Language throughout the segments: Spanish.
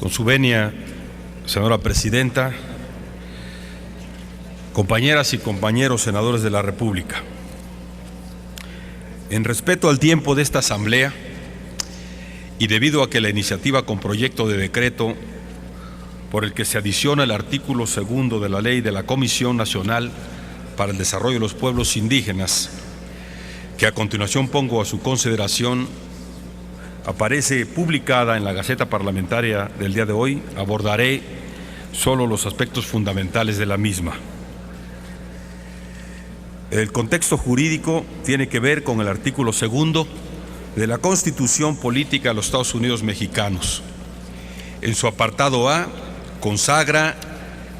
Con su venia, señora presidenta, compañeras y compañeros senadores de la República, en respeto al tiempo de esta asamblea y debido a que la iniciativa con proyecto de decreto por el que se adiciona el artículo 2 de la ley de la Comisión Nacional para el Desarrollo de los Pueblos Indígenas, que a continuación pongo a su consideración, aparece publicada en la Gaceta Parlamentaria del día de hoy, abordaré solo los aspectos fundamentales de la misma. El contexto jurídico tiene que ver con el artículo 2 de la Constitución Política de los Estados Unidos Mexicanos. En su apartado A, consagra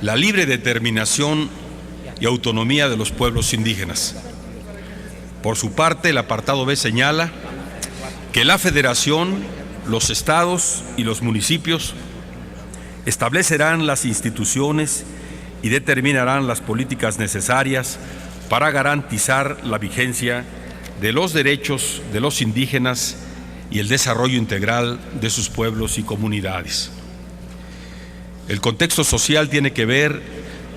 la libre determinación y autonomía de los pueblos indígenas. Por su parte, el apartado B señala que la Federación, los estados y los municipios establecerán las instituciones y determinarán las políticas necesarias para garantizar la vigencia de los derechos de los indígenas y el desarrollo integral de sus pueblos y comunidades. El contexto social tiene que ver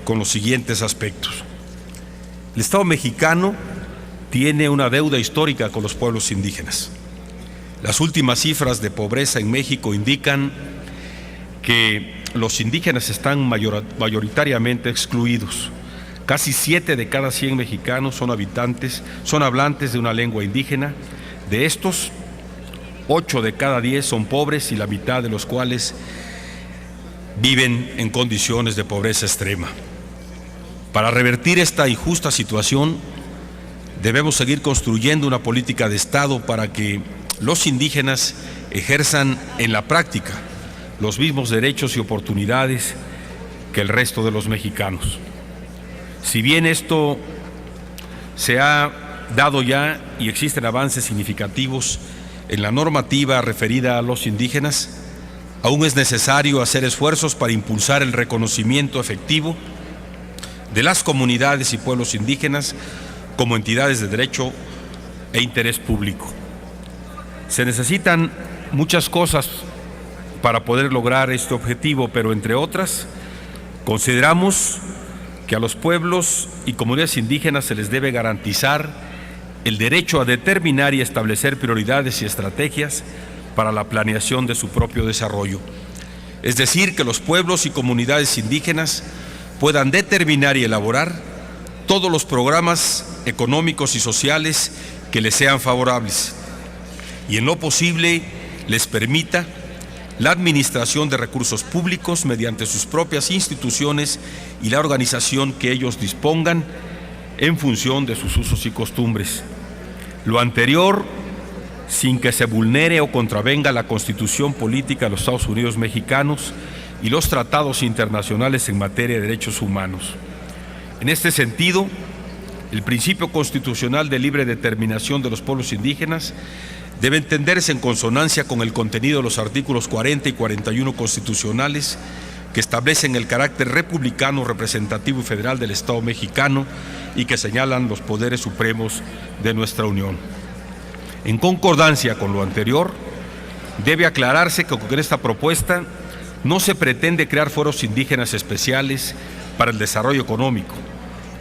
con los siguientes aspectos. El Estado mexicano tiene una deuda histórica con los pueblos indígenas. Las últimas cifras de pobreza en México indican que los indígenas están mayoritariamente excluidos. Casi 7 de cada 100 mexicanos son hablantes de una lengua indígena. De estos, 8 de cada 10 son pobres y la mitad de los cuales viven en condiciones de pobreza extrema. Para revertir esta injusta situación, debemos seguir construyendo una política de Estado para que los indígenas ejerzan en la práctica los mismos derechos y oportunidades que el resto de los mexicanos. Si bien esto se ha dado ya y existen avances significativos en la normativa referida a los indígenas, aún es necesario hacer esfuerzos para impulsar el reconocimiento efectivo de las comunidades y pueblos indígenas como entidades de derecho e interés público. Se necesitan muchas cosas para poder lograr este objetivo, pero entre otras, consideramos que a los pueblos y comunidades indígenas se les debe garantizar el derecho a determinar y establecer prioridades y estrategias para la planeación de su propio desarrollo. Es decir, que los pueblos y comunidades indígenas puedan determinar y elaborar todos los programas económicos y sociales que les sean favorables y en lo posible les permita la administración de recursos públicos mediante sus propias instituciones y la organización que ellos dispongan en función de sus usos y costumbres. Lo anterior, sin que se vulnere o contravenga la Constitución Política de los Estados Unidos Mexicanos y los tratados internacionales en materia de derechos humanos. En este sentido, el principio constitucional de libre determinación de los pueblos indígenas debe entenderse en consonancia con el contenido de los artículos 40 y 41 constitucionales que establecen el carácter republicano, representativo y federal del Estado mexicano y que señalan los poderes supremos de nuestra Unión. En concordancia con lo anterior, debe aclararse que con esta propuesta no se pretende crear foros indígenas especiales para el desarrollo económico,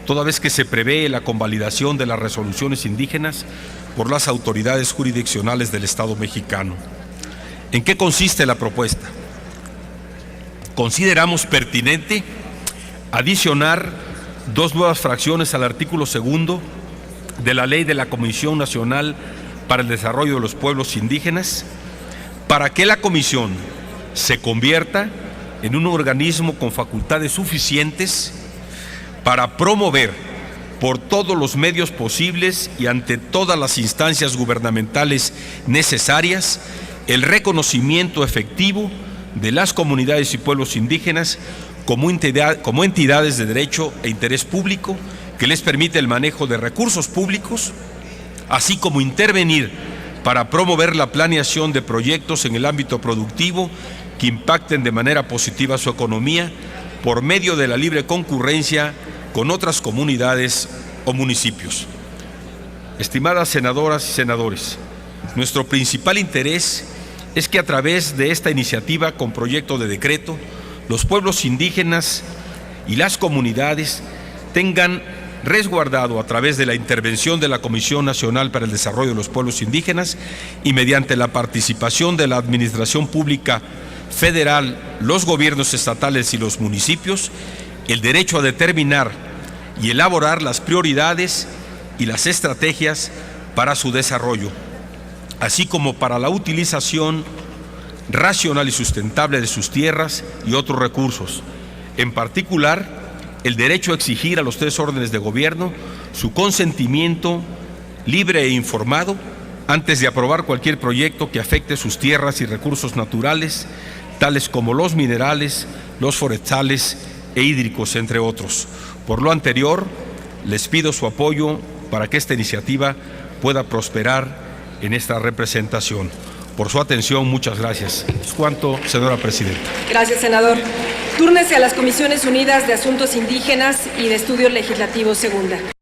toda vez que se prevé la convalidación de las resoluciones indígenas por las autoridades jurisdiccionales del Estado mexicano. ¿En qué consiste la propuesta? Consideramos pertinente adicionar 2 nuevas fracciones al artículo 2 de la Ley de la Comisión Nacional para el Desarrollo de los Pueblos Indígenas, para que la Comisión se convierta en un organismo con facultades suficientes para promover por todos los medios posibles y ante todas las instancias gubernamentales necesarias el reconocimiento efectivo de las comunidades y pueblos indígenas como entidades de derecho e interés público que les permite el manejo de recursos públicos, así como intervenir para promover la planeación de proyectos en el ámbito productivo que impacten de manera positiva su economía por medio de la libre concurrencia con otras comunidades o municipios. Estimadas senadoras y senadores, nuestro principal interés es que a través de esta iniciativa con proyecto de decreto, los pueblos indígenas y las comunidades tengan resguardado a través de la intervención de la Comisión Nacional para el Desarrollo de los Pueblos Indígenas y mediante la participación de la Administración Pública Federal, los gobiernos estatales y los municipios, el derecho a determinar y elaborar las prioridades y las estrategias para su desarrollo, así como para la utilización racional y sustentable de sus tierras y otros recursos, en particular el derecho a exigir a los 3 órdenes de gobierno su consentimiento libre e informado antes de aprobar cualquier proyecto que afecte sus tierras y recursos naturales, tales como los minerales, los forestales e hídricos, entre otros. Por lo anterior, les pido su apoyo para que esta iniciativa pueda prosperar en esta representación. Por su atención, muchas gracias. Es cuanto, señora presidenta. Gracias, senador. Túrnese a las Comisiones Unidas de Asuntos Indígenas y de Estudios Legislativos Segunda.